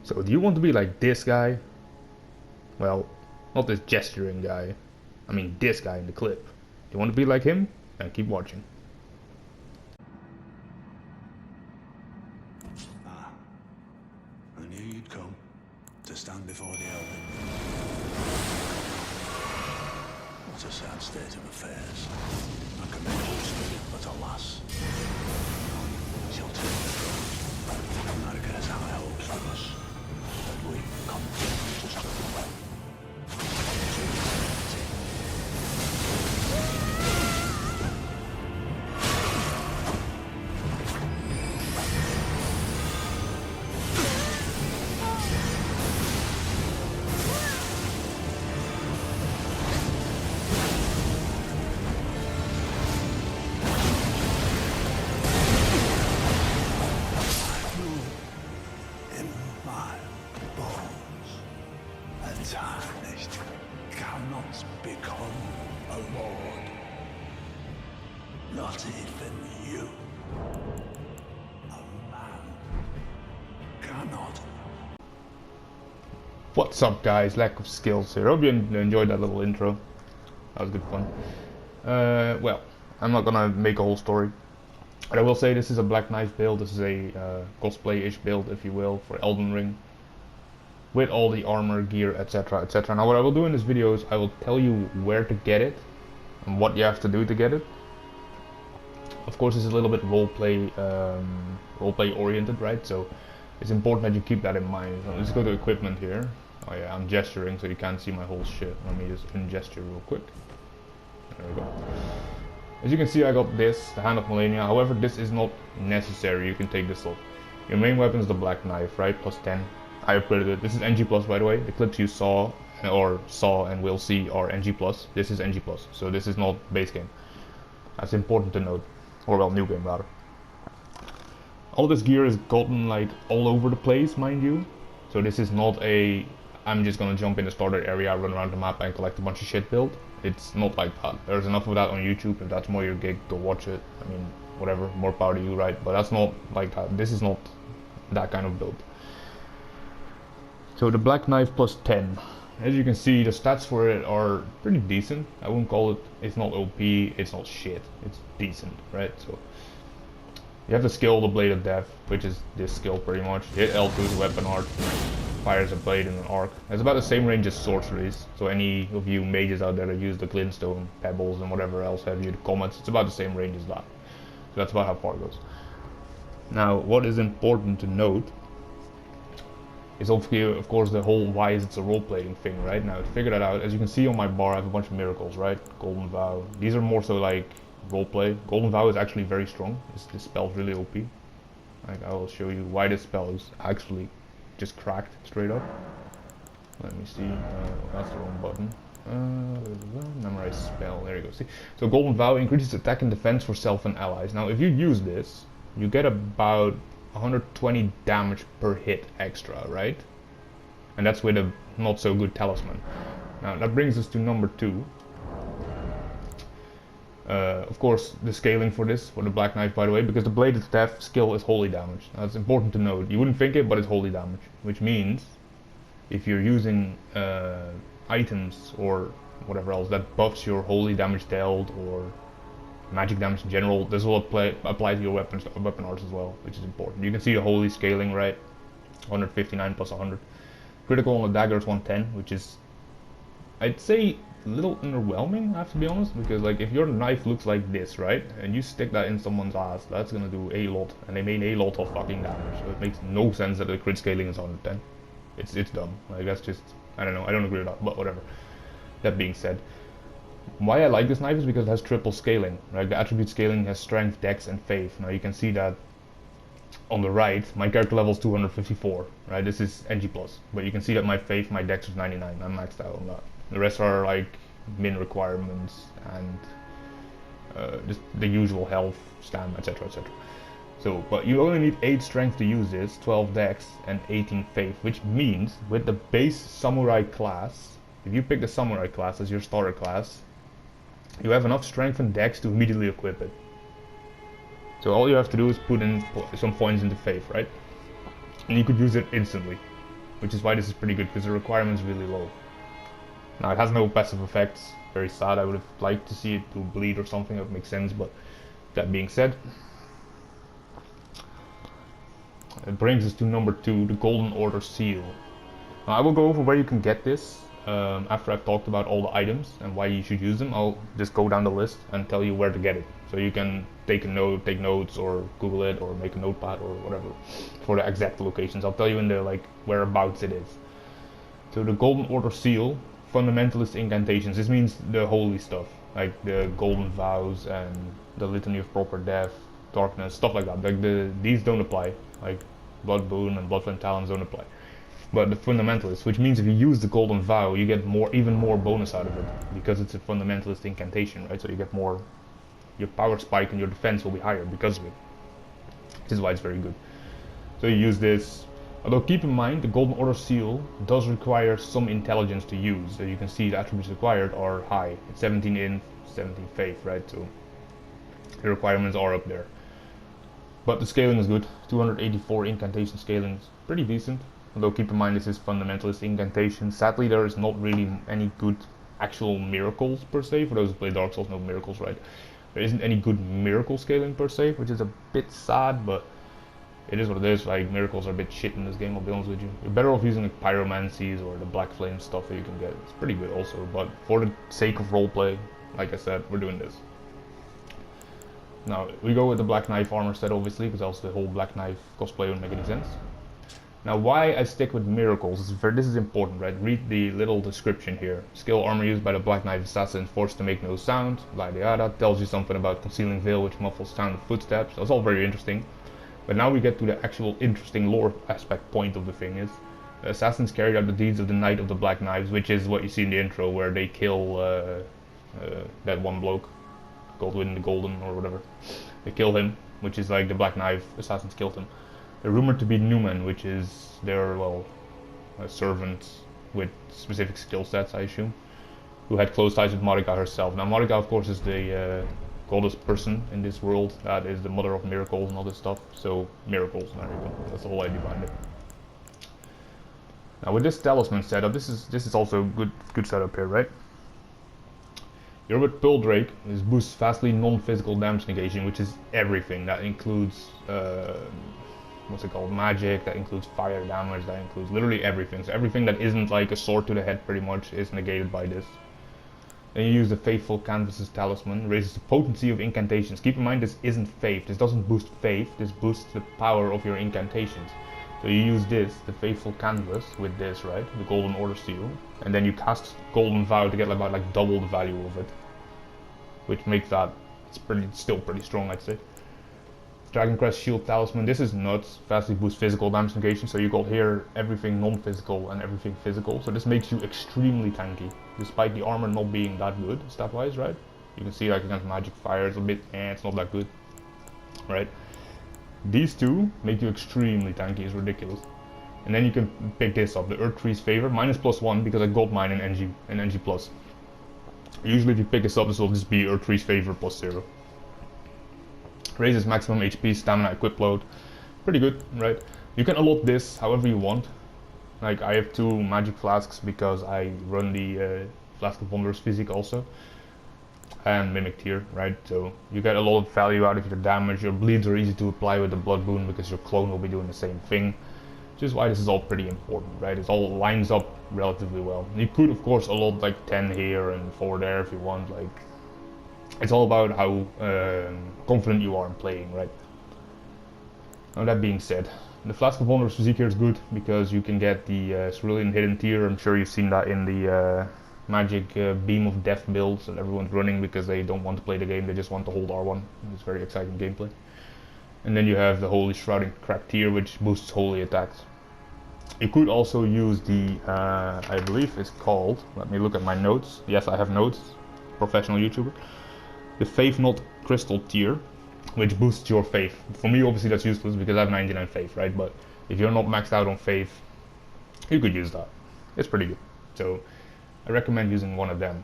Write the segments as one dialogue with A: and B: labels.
A: So do you want to be like this guy? Well, not this gesturing guy. I mean this guy in the clip. Do you want to be like him? Then keep watching.
B: Ah, I knew you'd come to stand before the Elden. What a sad state of affairs. I commend your spirit, but alas, none shall take the throne. And I guess high hopes for us that we continue to struggle. Tarnished cannot become a lord. Not even you. A man cannot.
A: What's up, guys? Lack of skills here. Hope you enjoyed that little intro. That was good fun. Well, I'm not gonna make a whole story. But I will say this is a Black Knife build. This is a cosplay-ish build, if you will, for Elden Ring. With all the armor, gear, etc, etc. Now what I will do in this video is I will tell you where to get it and what you have to do to get it. Of course, it's a little bit roleplay oriented, right? So it's important that you keep that in mind. So let's go to equipment here. Oh yeah, I'm gesturing so you can't see my whole shit. Let me just ungesture real quick. There we go. As you can see, I got this, the Hand of Millennia. However, this is not necessary. You can take this off. Your main weapon is the Black Knife, right? Plus 10. I upgraded it. This is NG+, by the way. The clips you saw and will see are NG+. This is NG+, so this is not base game. That's important to note. Or well, new game rather. All this gear is gotten like all over the place, mind you. So this is not a I'm just gonna jump in the starter area, run around the map and collect a bunch of shit build. It's not like that. There's enough of that on YouTube. If that's more your gig, go watch it. I mean, whatever, more power to you, right? But that's not like that. This is not that kind of build. So the Black Knife plus 10. As you can see, the stats for it are pretty decent. I wouldn't call it, it's not OP, it's not shit. It's decent, right? So you have the skill, the Blade of Death, which is this skill pretty much. Hit L2 is a weapon art, fires a blade in an arc. It's about the same range as sorceries. So any of you mages out there that use the glintstone, pebbles and whatever else have you, the comets, it's about the same range as that. So that's about how far it goes. Now, what is important to note is of course the whole why is it's a role-playing thing, right? Now to figure that out, as you can see on my bar, I have a bunch of miracles, right? Golden Vow. These are more so like roleplay. Golden Vow is actually very strong. This spell's really OP. Like, I will show you why this spell is actually just cracked straight up. Let me see. That's the wrong button. Memorize spell. There you go. See. So Golden Vow increases attack and defense for self and allies. Now if you use this, you get about 120 damage per hit extra, right? And that's with a not so good talisman. Now that brings us to number 2. Of course, the scaling for this, for the Black Knife, by the way, because the Blade of Death skill is holy damage. Now, that's important to note. You wouldn't think it, but it's holy damage, which means if you're using items or whatever else that buffs your holy damage dealt or magic damage in general, this will apply to your weapon arts as well, which is important. You can see the holy scaling, right? 159 plus 100. Critical on the dagger is 110, which is, I'd say, a little underwhelming, I have to be honest, because like if your knife looks like this, right, and you stick that in someone's ass, that's gonna do a lot, and they made a lot of fucking damage. So it makes no sense that the crit scaling is 110. It's dumb. Like that's just, I don't know. I don't agree with that, but whatever. That being said, why I like this knife is because it has triple scaling, right? The attribute scaling has strength, dex, and faith. Now you can see that on the right, my character level is 254, right? This is NG+, but you can see that my faith, my dex is 99. I'm maxed out on that. The rest are like min requirements and just the usual health, stam, etc, etc. So, but you only need 8 strength to use this, 12 dex, and 18 faith, which means with the base samurai class, if you pick the samurai class as your starter class, you have enough strength and dex to immediately equip it. So all you have to do is put in some points into faith, right? And you could use it instantly. which is why this is pretty good, because the requirement is really low. Now it has no passive effects, very sad. I would have liked to see it to bleed or something, that would make sense, but that being said, it brings us to number 2, the Golden Order Seal. Now I will go over where you can get this after I've talked about all the items and why you should use them. I'll just go down the list and tell you where to get it. So you can take notes, or Google it, or make a notepad or whatever for the exact locations. I'll tell you in the whereabouts it is. So the Golden Order Seal, fundamentalist incantations. This means the holy stuff, like the golden vows and the litany of proper death, darkness, stuff like that. Like these don't apply. Like Blood Boon and Bloodflame Talons don't apply. But the fundamentalist, which means if you use the golden vow, you get even more bonus out of it, because it's a fundamentalist incantation, right? So you get more, your power spike and your defense will be higher because of it. This is why it's very good. So you use this, although keep in mind the Golden Order Seal does require some intelligence to use. So you can see the attributes required are high. It's 17 in, 17 faith, right? So the requirements are up there. But the scaling is good. 284 incantation scaling is pretty decent. Although keep in mind this is fundamentalist incantation. Sadly there is not really any good actual miracles per se. For those who play Dark Souls, no miracles, right? There isn't any good miracle scaling per se, which is a bit sad, but it is what it is. Like, miracles are a bit shit in this game, I'll be honest with you. You're better off using like pyromancies or the black flame stuff that you can get. It's pretty good also, but for the sake of roleplay, like I said, we're doing this. Now, we go with the Black Knife armor set obviously, because else the whole Black Knife cosplay wouldn't make any sense. Now, why I stick with miracles, this is important, right? Read the little description here. Skill armor used by the Black Knife assassin, forced to make no sound, yada yada, tells you something about concealing veil which muffles sound of footsteps. That's all very interesting. But now we get to the actual interesting lore aspect point of the thing is, the assassins carried out the deeds of the Knight of the Black Knives, which is what you see in the intro, where they kill that one bloke, Goldwyn the Golden or whatever. They kill him, which is like the Black Knife assassins killed him. They're rumored to be Newman, which is their, a servant with specific skill sets, I assume, who had close ties with Marika herself. Now, Marika, of course, is the goddess person in this world, that is the mother of miracles and all this stuff. So, miracles, there you go. That's the whole idea behind it. Now, with this talisman setup, this is also good setup here, right? You're with Pearl Drake. This boosts vastly non-physical damage negation, which is everything. That includes what's it called, magic, that includes fire damage, that includes literally everything. So everything that isn't like a sword to the head pretty much is negated by this. Then you use the Faithful Canvas's Talisman, raises the potency of incantations. Keep in mind this isn't faith, this doesn't boost faith, this boosts the power of your incantations. So you use this, the Faithful Canvas, with this, right, the Golden Order Seal, and then you cast Golden Vow to get about like double the value of it. Which makes that, still pretty strong, I'd say. Dragon Crest Shield Talisman, this is nuts, vastly boosts physical damage negation, so you got here everything non-physical and everything physical, so this makes you extremely tanky, despite the armor not being that good, stat-wise, right? You can see like against magic fire, it's a bit, it's not that good, right? These two make you extremely tanky, it's ridiculous. And then you can pick this up, the Earth Tree's Favor, -+1, because I got mine in NG+. Usually if you pick this up, this will just be Earth Tree's Favor +0. Raises maximum HP, stamina, equip load. Pretty good, right? You can allot this however you want. Like, I have 2 magic flasks because I run the Flask of Wondrous Physique also. And Mimic Tier, right? So you get a lot of value out of your damage. Your bleeds are easy to apply with the Blood Boon because your clone will be doing the same thing. Which is why this is all pretty important, right? It all lines up relatively well. You could, of course, allot like 10 here and 4 there if you want, like... It's all about how confident you are in playing, right? Now that being said, the Flask of Wondrous Physique here is good because you can get the Cerulean Hidden Tier. I'm sure you've seen that in the magic Beam of Death builds that everyone's running because they don't want to play the game, they just want to hold R1. It's very exciting gameplay. And then you have the Holy Shrouding Crack Tier, which boosts holy attacks. You could also use the, I believe it's called, let me look at my notes. Yes, I have notes, professional YouTuber. The Faith Not Crystal Tier, which boosts your faith. For me, obviously that's useless because I have 99 faith, right? But if you're not maxed out on faith, you could use that. It's pretty good. So I recommend using one of them.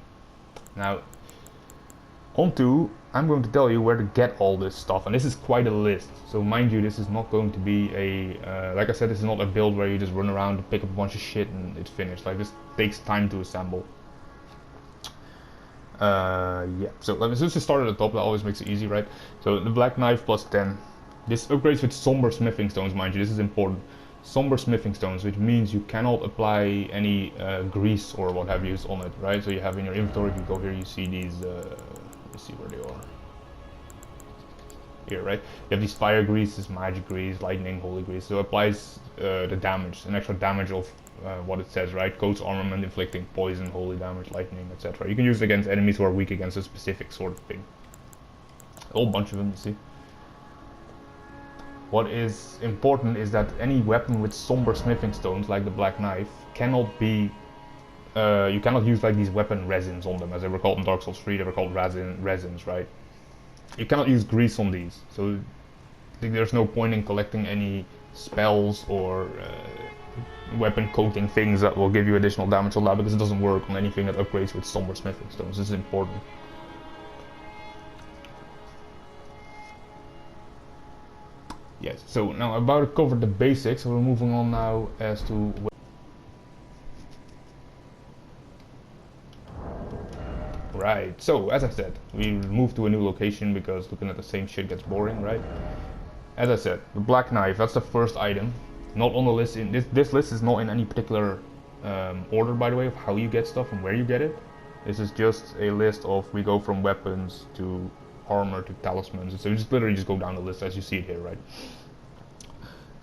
A: Now, onto, I'm going to tell you where to get all this stuff, and this is quite a list. So mind you, this is not going to be a, like I said, this is not a build where you just run around and pick up a bunch of shit and it's finished. Like, this takes time to assemble. Yeah, so let's just start at the top, that always makes it easy, right? So the black knife plus 10. This upgrades with somber smithing stones, mind you, this is important. Somber smithing stones, which means you cannot apply any grease or what have you on it, right? So you have in your inventory, if you go here, you see these, let's see where they are. Here, right? You have these fire greases, magic grease, lightning, holy grease. So it applies the damage, an extra damage of what it says, right? Coats armament, inflicting poison, holy damage, lightning, etc. You can use it against enemies who are weak against a specific sort of thing. A whole bunch of them, you see. What is important is that any weapon with somber smithing stones, like the black knife, cannot be, you cannot use like these weapon resins on them, as they were called in Dark Souls 3, they were called resins, right? You cannot use grease on these, so there's no point in collecting any spells or weapon coating things that will give you additional damage on that, because it doesn't work on anything that upgrades with somber smithing stones. This is important. Yes, so now I've about to cover the basics, so we're moving on now as to... Right, so as I said, we moved to a new location because looking at the same shit gets boring, right? As I said, the black knife, that's the first item. Not on the list, in this list is not in any particular order, by the way, of how you get stuff and where you get it. This is just a list of, we go from weapons to armor to talismans, so you just literally just go down the list as you see it here, right?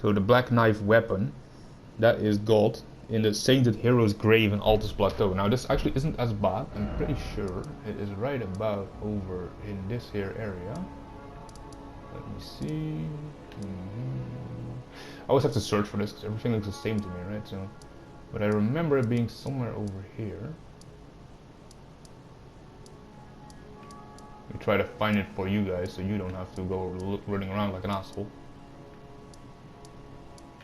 A: So the black knife weapon, that is got in the Sainted Hero's Grave in Altus Plateau. Now this actually isn't as bad, I'm pretty sure it is right about over in this here area. Let me see. I always have to search for this because everything looks the same to me, right? So, but I remember it being somewhere over here. We try to find it for you guys so you don't have to go running around like an asshole.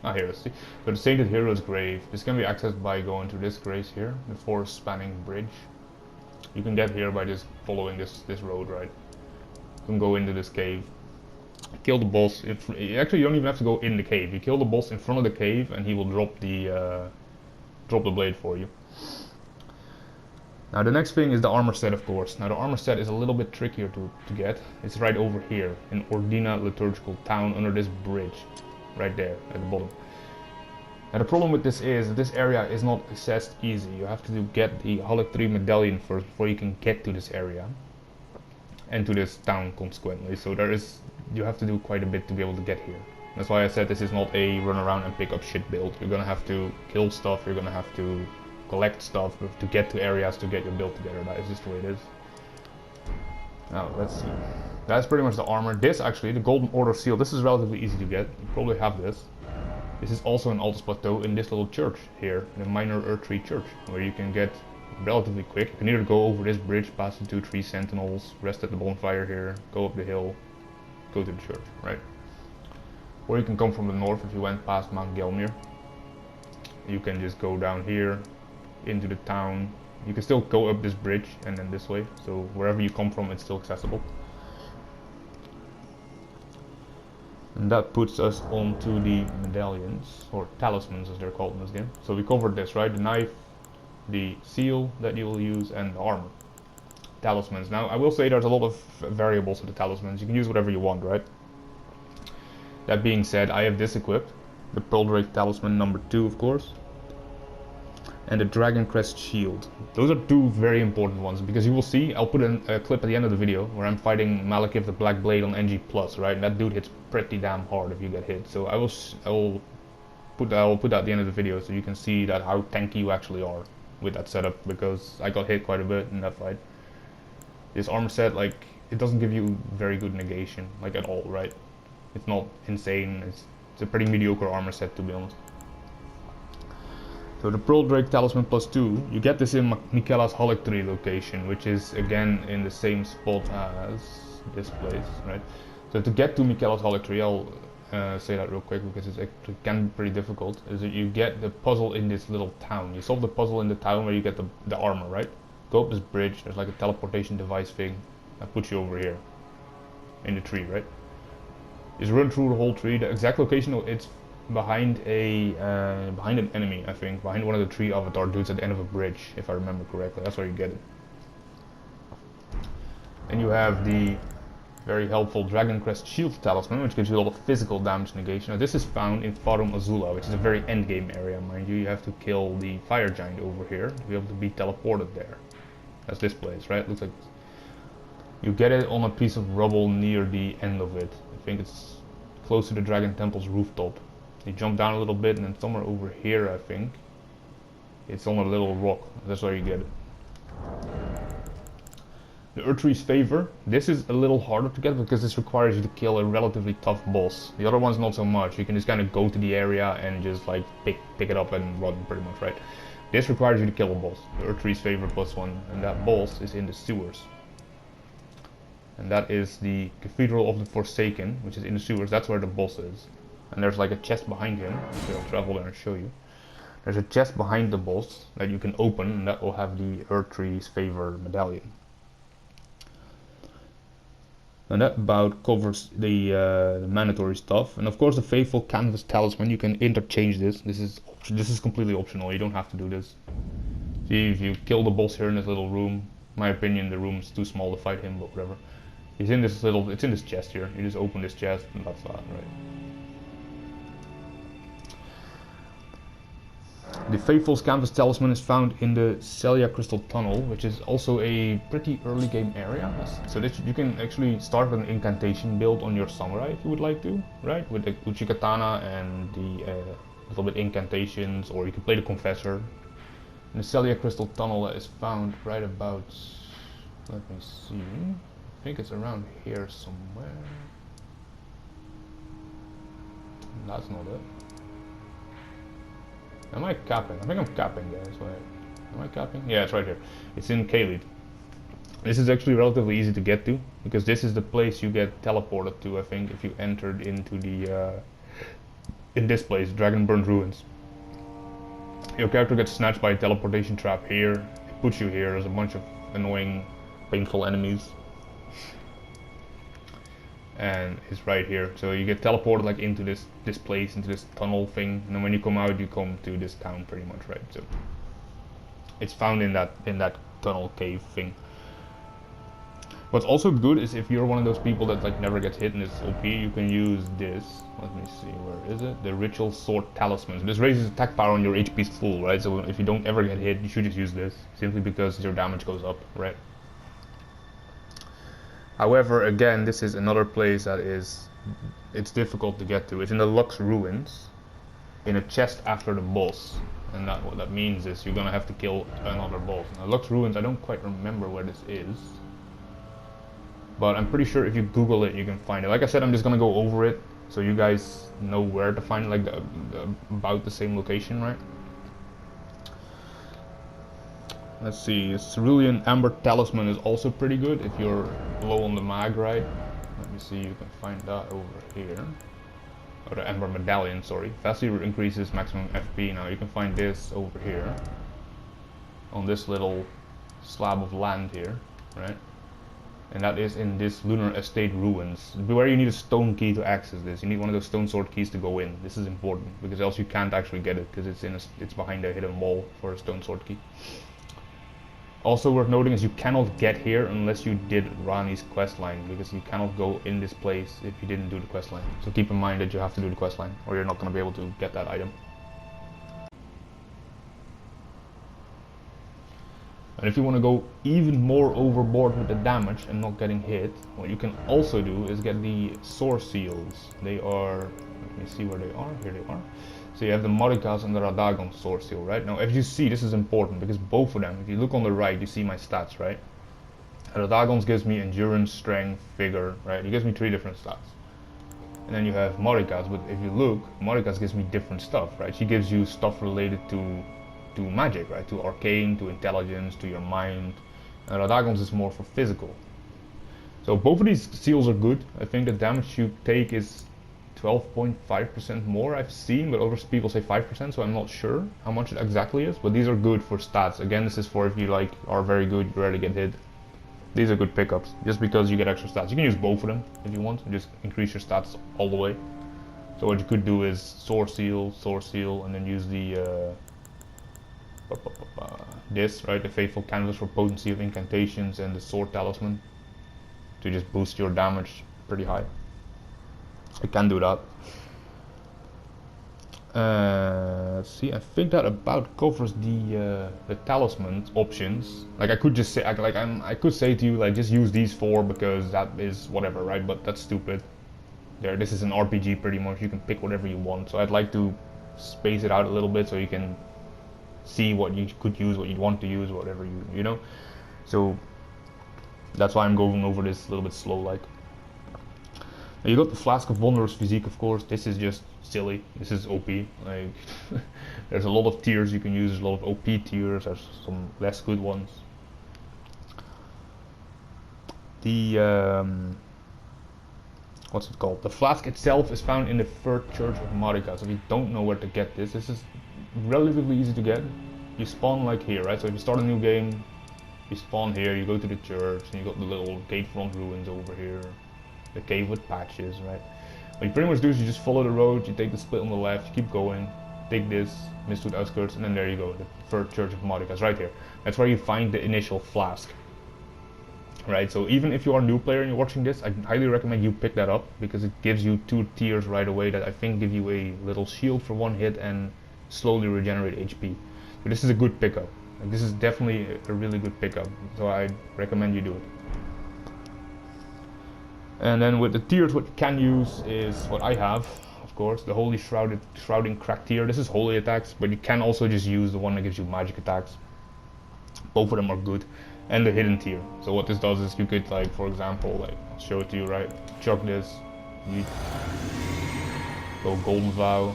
A: Ah, here, let's see. So the Sainted Hero's Grave. This can be accessed by going to this grace here, the forest spanning bridge. You can get here by just following this road, right? You can go into this cave, kill the boss. Actually, you don't even have to go in the cave. You kill the boss in front of the cave, and he will drop the blade for you. Now the next thing is the armor set, of course. Now the armor set is a little bit trickier to get. It's right over here in Ordina Liturgical Town under this bridge. Right there at the bottom. Now the problem with this is that this area is not accessed easy. You have to get the Holic 3 medallion first before you can get to this area. And to this town consequently. So you have to do quite a bit to be able to get here. That's why I said this is not a run around and pick up shit build. You're gonna have to kill stuff, you're gonna have to collect stuff to get to areas to get your build together. That is just the way it is. Now let's see. That's pretty much the armor. This actually, the Golden Order seal, this is relatively easy to get. You probably have this. This is also in Altus Plateau in this little church here, the Minor Earth Tree Church, where you can get relatively quick. You can either go over this bridge, past the 2-3 sentinels, rest at the bonfire here, go up the hill, go to the church, right? Or you can come from the north if you went past Mount Gelmir. You can just go down here into the town. You can still go up this bridge and then this way, so wherever you come from it's still accessible. And that puts us onto the medallions, or talismans as they're called in this game. So we covered this, right? The knife, the seal that you will use, and the armor. Talismans. Now I will say there's a lot of variables with the talismans. You can use whatever you want, right? That being said, I have this equipped. The Pearl Drake Talisman number 2, of course. And the Dragon Crest Shield. Those are two very important ones, because you will see, I'll put in a clip at the end of the video where I'm fighting Malekith the Black Blade on NG+, right? And that dude hits pretty damn hard if you get hit. So I will put that at the end of the video so you can see that how tanky you actually are with that setup, because I got hit quite a bit in that fight. This armor set, like, it doesn't give you very good negation, like at all, right? It's not insane, it's a pretty mediocre armor set, to be honest. So the Pearl Drake Talisman plus 2, you get this in Miquella's Holic 3 location, which is again in the same spot as this place, right? So to get to Miquella's Holic 3, I'll say that real quick because it can be pretty difficult, is that you get the puzzle in this little town. You solve the puzzle in the town where you get the armor, right? Go up this bridge, there's like a teleportation device thing. That puts you over here, in the tree, right? Just run through the whole tree. The exact location, it's behind behind an enemy, I think, behind one of the tree avatar dudes at the end of a bridge, if I remember correctly. That's where you get it. And you have the very helpful Dragon Crest Shield Talisman, which gives you a lot of physical damage negation. Now this is found in Farum Azula, which is a very endgame area, mind you. You have to kill the fire giant over here to be able to be teleported there. That's this place, right? Looks like you get it on a piece of rubble near the end of it. I think it's close to the Dragon Temple's rooftop. You jump down a little bit and then somewhere over here, I think, it's on a little rock. That's where you get it. The Erdtree's Favor. This is a little harder to get because this requires you to kill a relatively tough boss. The other one's not so much. You can just kind of go to the area and just like pick it up and run pretty much, right? This requires you to kill a boss. The Erdtree's Favor +1, and that boss is in the sewers. And that is the Cathedral of the Forsaken, which is in the sewers. That's where the boss is. And there's like a chest behind him. Okay, I'll travel there and show you. There's a chest behind the boss that you can open, and that will have the Erdtree's Favor medallion. And that about covers the mandatory stuff. And of course the Faithful Canvas Talisman, you can interchange this. This is completely optional, you don't have to do this. See, if you kill the boss here in this little room, in my opinion the room is too small to fight him, but whatever. He's in this little, it's in this chest here. You just open this chest and that's that, right? The Faithful's Canvas Talisman is found in the Celia Crystal Tunnel, which is also a pretty early game area. So this, you can actually start with an incantation build on your samurai if you would like to, right? With the Uchi Katana and the little bit incantations, or you can play the Confessor. And the Celia Crystal Tunnel that is found right about, let me see, I think it's around here somewhere. That's not it. Am I capping? I think I'm capping, guys. Wait. Am I capping? Yeah, it's right here. It's in Khalid. This is actually relatively easy to get to, because this is the place you get teleported to, I think, if you entered into the, in this place, Dragonburn Ruins. Your character gets snatched by a teleportation trap here. It puts you here. There's a bunch of annoying, painful enemies. And it's right here, so you get teleported like into this place, into this tunnel thing, and then when you come out, you come to this town pretty much, right? So it's found in that tunnel cave thing. What's also good is if you're one of those people that like never gets hit in this OP, you can use this. Let me see, where is it? The Ritual Sword Talisman. So this raises attack power on your HP's full, right? So if you don't ever get hit, you should just use this, simply because your damage goes up, right? However, again, this is another place that it's difficult to get to. It's in the Lux Ruins, in a chest after the boss. And what that means is you're gonna have to kill another boss. Now, Lux Ruins, I don't quite remember where this is, but I'm pretty sure if you Google it, you can find it. Like I said, I'm just gonna go over it, so you guys know where to find it, like about the same location, right? Let's see, Cerulean Amber Talisman is also pretty good if you're low on the mag, right? Let me see, you can find that over here. Or the Amber Medallion, sorry. Vastly increases maximum FP. Now you can find this over here. On this little slab of land here, right? And that is in this Lunar Estate Ruins. Beware, you need a stone key to access this. You need one of those stone sword keys to go in. This is important, because else you can't actually get it, because it's behind a hidden wall for a stone sword key. Also worth noting is you cannot get here unless you did Rani's questline, because you cannot go in this place if you didn't do the questline. So keep in mind that you have to do the questline, or you're not going to be able to get that item. And if you want to go even more overboard with the damage and not getting hit, what you can also do is get the Soar Seals. They are, let me see where they are, here they are. So you have the Marikas and the Radagon Soar Seal, right? Now as you see, this is important, because both of them, if you look on the right, you see my stats, right? Radagons gives me endurance, strength, vigor, right? It gives me 3 different stats. And then you have Marikas, but if you look, Marikas gives me different stuff, right? She gives you stuff related to magic, right? To arcane, to intelligence, to your mind. And Radagons is more for physical. So both of these seals are good. I think the damage you take is 12.5% more I've seen, but other people say 5%, so I'm not sure how much it exactly is, but these are good for stats. Again, this is for if you like are very good, you rarely get hit. These are good pickups, just because you get extra stats. You can use both of them if you want, and just increase your stats all the way. So what you could do is Sword Seal, and then use the this, right, the Faithful Canvas for potency of incantations, and the Sword Talisman to just boost your damage pretty high. I can do that. Let's see, I think that about covers the talisman options. Like I could just say, I could say to you, like, just use these 4 because that is whatever, right? But that's stupid. This is an RPG pretty much. You can pick whatever you want. So I'd like to space it out a little bit so you can see what you could use, what you want to use, whatever you know. So that's why I'm going over this a little bit slow, like. Now you got the Flask of Wondrous Physique, of course. This is just silly. This is OP. Like, there's a lot of tiers you can use. There's a lot of OP tiers. There's some less good ones. The what's it called? The flask itself is found in the Third Church of Marika. So if you don't know where to get this is relatively easy to get. You spawn like here, right? So if you start a new game, you spawn here. You go to the church, and you got the little Gatefront ruins over here. The cave with patches, right? What you pretty much do is you just follow the road, you take the split on the left, you keep going, take this, Mistwood Outskirts, and then there you go, the Third Church of Marika is right here. That's where you find the initial flask. Right, so even if you are a new player and you're watching this, I highly recommend you pick that up, because it gives you 2 tiers right away that I think give you a little shield for 1 hit and slowly regenerate HP. So this is a good pickup. Like, this is definitely a really good pickup, so I recommend you do it. And then with the tiers, what you can use is what I have, of course, the Holy Shrouding Crack tier. This is holy attacks, but you can also just use the one that gives you magic attacks. Both of them are good. And the hidden tier. So what this does is you could, like, for example, like, I'll show it to you, right? Chuck this, you go Golden Vow,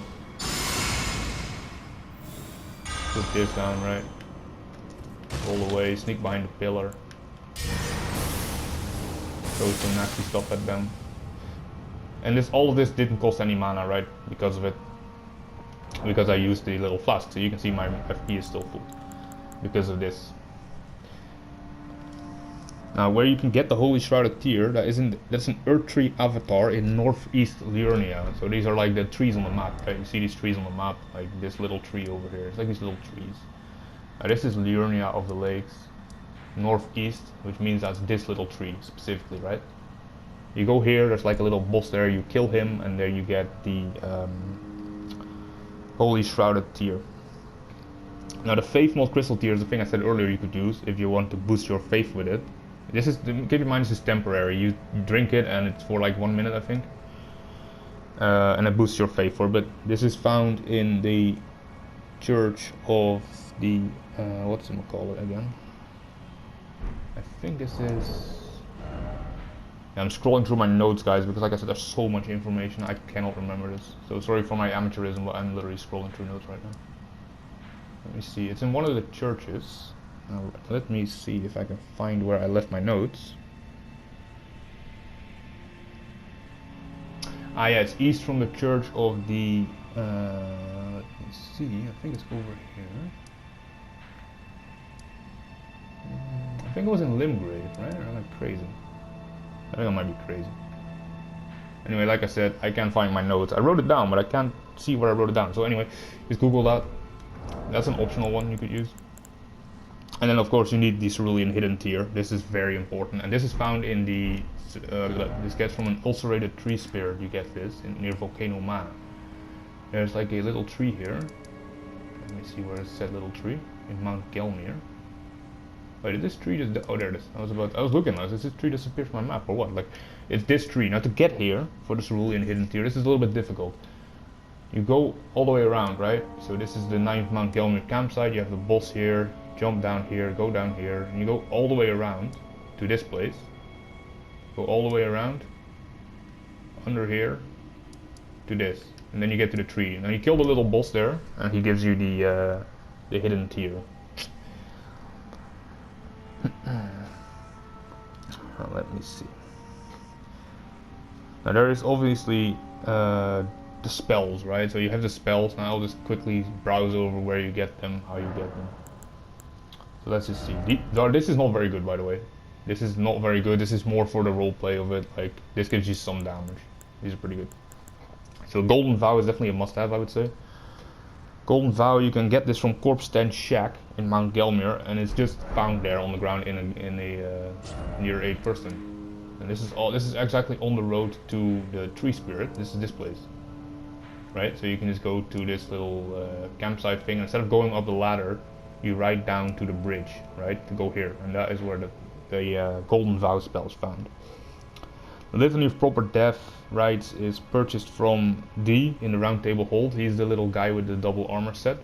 A: put this down, right? Roll away, sneak behind the pillar. Throw some nasty stuff at them. And all of this didn't cost any mana, right? Because of it. Because I used the little flask, so you can see my FP is still full. Because of this. Now, where you can get the Holy Shrouded tier, that's an Earth Tree avatar in Northeast Liurnia. So these are like the trees on the map, right? You see these trees on the map, like this little tree over here. It's like these little trees. This is Liurnia of the Lakes. Northeast, which means that's this little tree specifically, right? You go here, there's like a little boss there, you kill him, and there you get the Holy Shrouded tier. Now the Faith Mold Crystal tier is the thing I said earlier you could use if you want to boost your faith with it. This is, keep in mind, this is temporary. You drink it and it's for like 1 minute, I think. And it boosts your faith for, but this is found in the Church of the, what's it called again? I think this is... Yeah, I'm scrolling through my notes, guys, because like I said, there's so much information, I cannot remember this. So sorry for my amateurism, but I'm literally scrolling through notes right now. Let me see, it's in one of the churches. Now, let me see if I can find where I left my notes. Ah yeah, it's east from the Church of the... let me see, I think it's over here. I think it was in Limgrave, right? Or am I crazy? I think I might be crazy. Anyway, like I said, I can't find my notes. I wrote it down, but I can't see where I wrote it down. So anyway, just Google that. That's an optional one you could use. And then of course you need the Cerulean Hidden tier. This is very important. And this is found in the... this gets from an ulcerated tree spirit. You get this near Volcano Mana. There's like a little tree here. Let me see where it said little tree. In Mount Gelmir. Wait, did this tree just... Oh, there it is. I was looking at this. This tree disappeared from my map or what? Like, it's this tree. Now to get here for the Cerulean Hidden tier, this is a little bit difficult. You go all the way around, right? So this is the 9th Mount Gelmir campsite. You have the boss here. Jump down here. Go down here. And you go all the way around to this place. Go all the way around. Under here. To this. And then you get to the tree. Now you kill the little boss there. And he gives you the hidden tier. Let me see. Now there is obviously the spells, right? So you have the spells. Now I'll just quickly browse over where you get them, how you get them. So let's just see. This is not very good, by the way. This is not very good. This is more for the roleplay of it. Like, this gives you some damage. These are pretty good. So Golden Vow is definitely a must-have, I would say. Golden Vow, you can get this from Corpse Tent Shack in Mount Gelmir, and it's just found there on the ground near a person. And this is exactly on the road to the Tree Spirit. This is this place, right? So you can just go to this little campsite thing. Instead of going up the ladder, you ride down to the bridge, right, to go here, and that is where the Golden Vow spell is found. The Litany of Proper Death rights is purchased from D in the Round Table Hold. He's the little guy with the double armor set.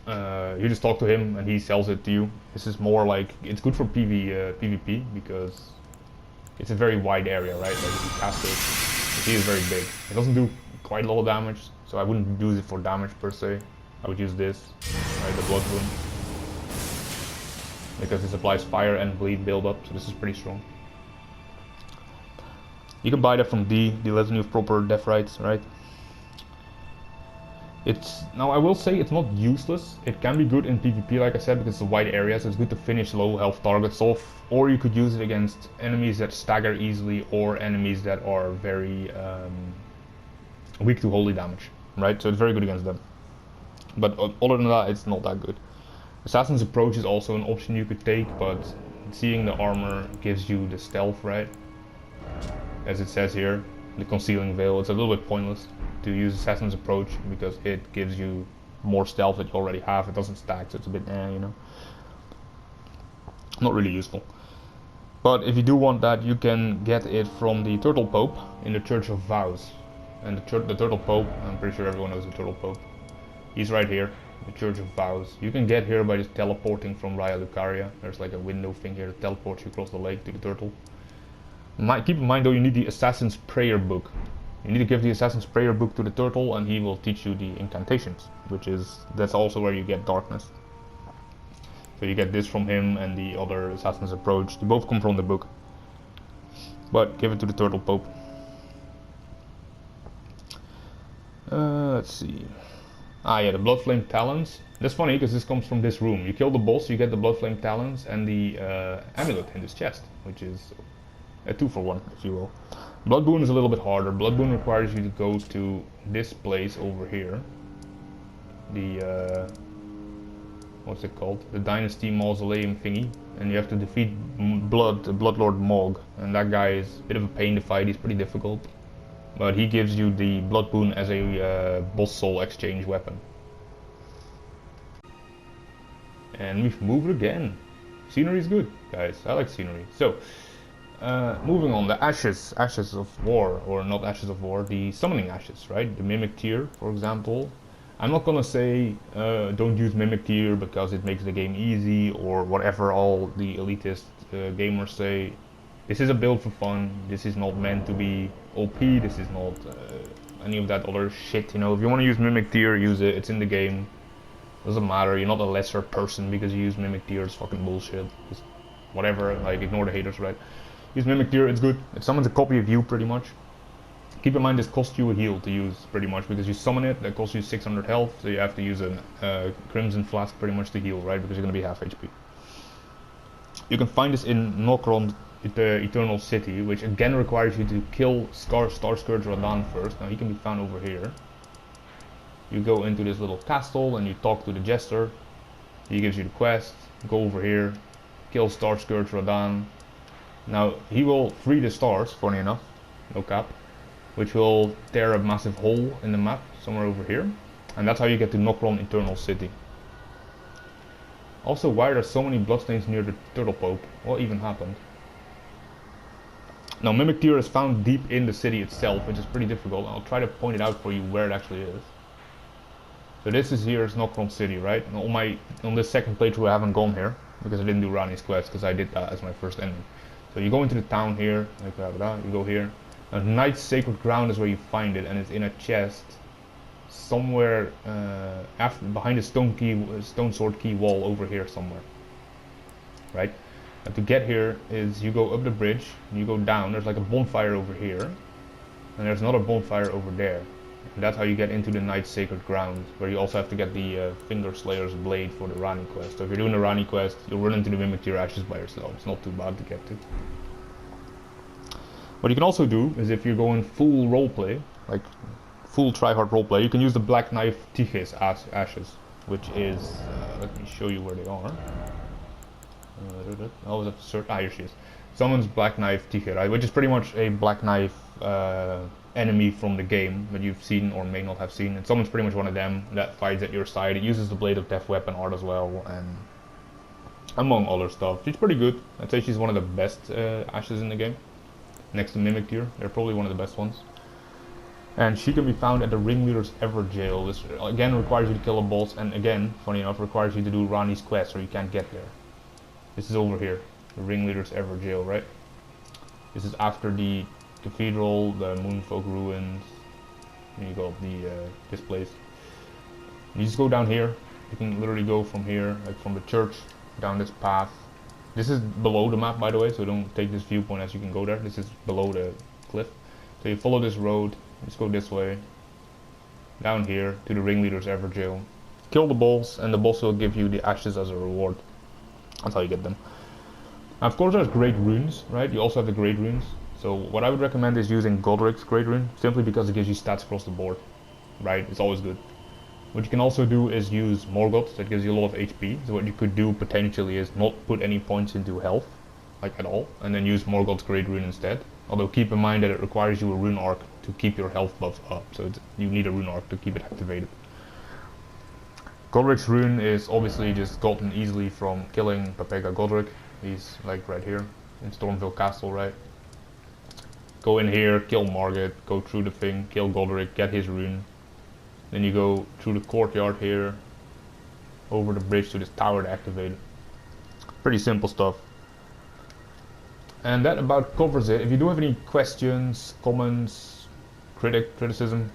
A: You just talk to him and he sells it to you. This is more like, it's good for PvP because it's a very wide area, right? Like if you cast it, he is very big. It doesn't do quite a lot of damage, so I wouldn't use it for damage per se. I would use this, right, the Blood Boon, because this applies fire and bleed build up, so this is pretty strong. You can buy that from D, the Litany of Proper Death Rights, right? Now I will say it's not useless. It can be good in PvP, like I said, because it's a wide area, so it's good to finish low health targets off. Or you could use it against enemies that stagger easily, or enemies that are very weak to holy damage, right? So it's very good against them. But other than that, it's not that good. Assassin's Approach is also an option you could take, but seeing the armor gives you the stealth, right? As it says here, the Concealing Veil. It's a little bit pointless to use Assassin's Approach because it gives you more stealth that you already have. It doesn't stack, so it's a bit you know, not really useful. But if you do want that, you can get it from the Turtle Pope in the Church of Vows. And the Turtle Pope, I'm pretty sure everyone knows the Turtle Pope. He's right here, the Church of Vows. You can get here by just teleporting from Raya Lucaria. There's like a window thing here that teleports you across the lake to the turtle. Keep in mind though, you need the Assassin's Prayer Book. You need to give the Assassin's Prayer Book to the turtle and he will teach you the incantations, that's also where you get darkness. So you get this from him and the other Assassin's Approach. They both come from the book. But give it to the Turtle Pope. Let's see. Ah yeah, the Bloodflame Talons. That's funny because this comes from this room. You kill the boss, you get the Bloodflame Talons and the amulet in this chest, which is a 2-for-1, if you will. Blood Boon is a little bit harder. Blood Boon requires you to go to this place over here. The what's it called? The Dynasty Mausoleum thingy, and you have to defeat Bloodlord Mog, and that guy is a bit of a pain to fight. He's pretty difficult, but he gives you the Blood Boon as a boss soul exchange weapon. And we've moved again. Scenery is good, guys. I like scenery. So. Moving on, the Ashes of War, or not Ashes of War, the Summoning Ashes, right? The Mimic Tear, for example. I'm not gonna say don't use Mimic Tear because it makes the game easy, or whatever all the elitist gamers say. This is a build for fun. This is not meant to be OP. This is not any of that other shit, you know. If you want to use Mimic Tear, use it. It's in the game. Doesn't matter. You're not a lesser person because you use Mimic Tear. It's fucking bullshit. Just whatever, like, ignore the haters, right? Use Mimic Tear, it's good. It summons a copy of you, pretty much. Keep in mind this costs you a heal to use, pretty much, because you summon it, that costs you 600 health, so you have to use a Crimson Flask pretty much to heal, right, because you're going to be half HP. You can find this in Nokron, the Eternal City, which again requires you to kill Starscourge Radahn first. Now he can be found over here. You go into this little castle and you talk to the Jester. He gives you the quest, go over here, kill Starscourge Radahn. Now, he will free the stars, funny enough, no cap, which will tear a massive hole in the map, somewhere over here. And that's how you get to Nokron Eternal City. Also, why are there so many bloodstains near the Turtle Pope? What even happened? Now, Mimic Tear is found deep in the city itself, which is pretty difficult. I'll try to point it out for you where it actually is. So this is here is Nokron City, right? And on this second playthrough I haven't gone here, because I didn't do Rani's quest, because I did that as my first ending. So you go into the town here, like that, you go here. Now, Knight's Sacred Ground is where you find it, and it's in a chest somewhere behind the stone sword key wall over here somewhere. Right? And to get here is you go up the bridge, and you go down. There's like a bonfire over here, and there's another bonfire over there. And that's how you get into the Knight's Sacred Ground, where you also have to get the Finger Slayer's Blade for the Rani quest. So if you're doing the Rani quest, you'll run into the Mimic Tier Ashes by yourself. It's not too bad to get to. What you can also do is if you're going full roleplay, like full tryhard roleplay, you can use the Black Knife Tiches Ashes, which is, let me show you where they are. I always have to search, here she is. Summons Black Knife Tiche, right? Which is pretty much a Black Knife enemy from the game that you've seen or may not have seen. And summons pretty much one of them that fights at your side. It uses the Blade of Death weapon art as well, and among other stuff. She's pretty good. I'd say she's one of the best Ashes in the game. Next to Mimic Tier, they're probably one of the best ones. And she can be found at the Ringleader's Ever Jail. This again requires you to kill a boss, and again, funny enough, requires you to do Rani's quest, or you can't get there. This is over here, the Ringleader's Ever Jail, right? This is after the Cathedral, the Moonfolk Ruins. And you go up this place. And you just go down here. You can literally go from here, like from the church, down this path. This is below the map, by the way, so don't take this viewpoint as you can go there. This is below the cliff. So you follow this road, just go this way, down here to the Ringleader's Ever Jail. Kill the boss, and the boss will give you the ashes as a reward. That's how you get them. Now, of course, there's great runes, right? You also have the great runes. So what I would recommend is using Godric's great rune, simply because it gives you stats across the board, right? It's always good. What you can also do is use Morgoth, that gives you a lot of HP. So what you could do potentially is not put any points into health, like at all, and then use Morgoth's Great Rune instead. Although keep in mind that it requires you a rune arc to keep your health buff up, so you need a rune arc to keep it activated. Godric's rune is obviously just gotten easily from killing Papega Godric. He's like right here in Stormville Castle, right? Go in here, kill Margit, go through the thing, kill Godric, get his rune. Then you go through the courtyard here, over the bridge to this tower to activate it. Pretty simple stuff. And that about covers it. If you do have any questions, comments, criticism,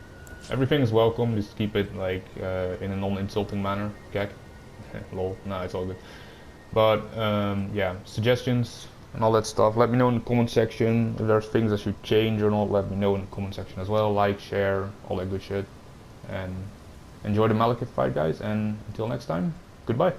A: everything is welcome. Just keep it like in a non-insulting manner. Gag. Lol. No, it's all good. But yeah, suggestions and all that stuff. Let me know in the comment section. If there's things I should change or not, let me know in the comment section as well. Like, share, all that good shit. And enjoy the Malekith fight, guys, and until next time, goodbye.